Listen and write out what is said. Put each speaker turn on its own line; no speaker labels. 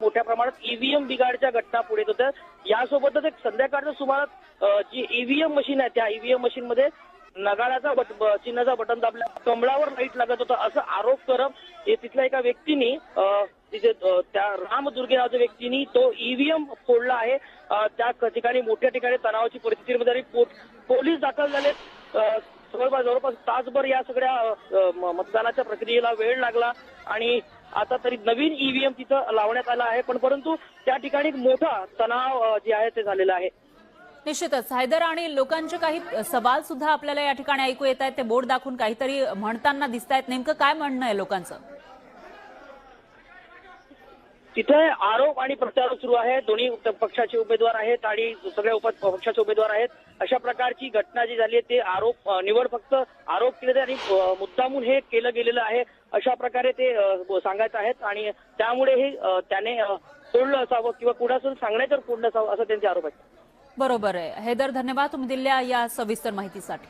मोठ्या प्रमाणात ईव्हीएम बिघाडच्या घटना पुढे येत होत्या। यासोबतच एक संध्याकाळच्या सुमारास जी ईव्हीएम मशीन आहे त्या ईव्हीएम मशीन मध्ये नगाराचा चिन्हाचा बटन दाबल्या कमळावर लाईट लागत होता असा आरोप करत तिथल्या एका व्यक्तीने तिथे त्या रामदुर्गे नावाच्या व्यक्तीने तो ईव्हीएम फोडला आहे। त्या ठिकाणी मोठ्या ठिकाणी तणावाची परिस्थिती निर्माण झाली। पोलीस दाखल झाले। जवळपास तासभर या सगळ्या मतदानाच्या प्रक्रियेला वेळ लागला आणि आता तरी नवीन ईव्हीएम तिथं लावण्यात आला आहे परंतु त्या ठिकाणी मोठा तणाव जे आहे ते झालेला आहे।
निश्चितच हैदर, आणि लोकांचे काही सवाल सुद्धा आपल्याला या ठिकाणी ऐकू येत आहेत। ते बोर्ड दाखवून काहीतरी म्हणताना दिसत आहेत, नेमकं काय म्हणणं आहे लोकांचं?
तिथे आरोप आणि प्रत्यारोप सुरू आहे। दोन्ही पक्षाचे उमेदवार आहेत आणि सगळ्या पक्षाचे उमेदवार आहेत। अशा प्रकारची घटना जी झाली आहे ते आरोप निवड फक्त आरोप केले आणि मुद्दामून हे केलं गेलेलं आहे अशा प्रकारे ते सांगत आहेत आणि त्यामुळे हे त्याने सोडलं असावं किंवा कुणाचं सांगण्याचं फोडलं असावं असं त्यांचे आरोप आहेत।
बरोबर आहे हैदर, धन्यवाद तुम्ही दिलेल्या या सविस्तर माहितीसाठी।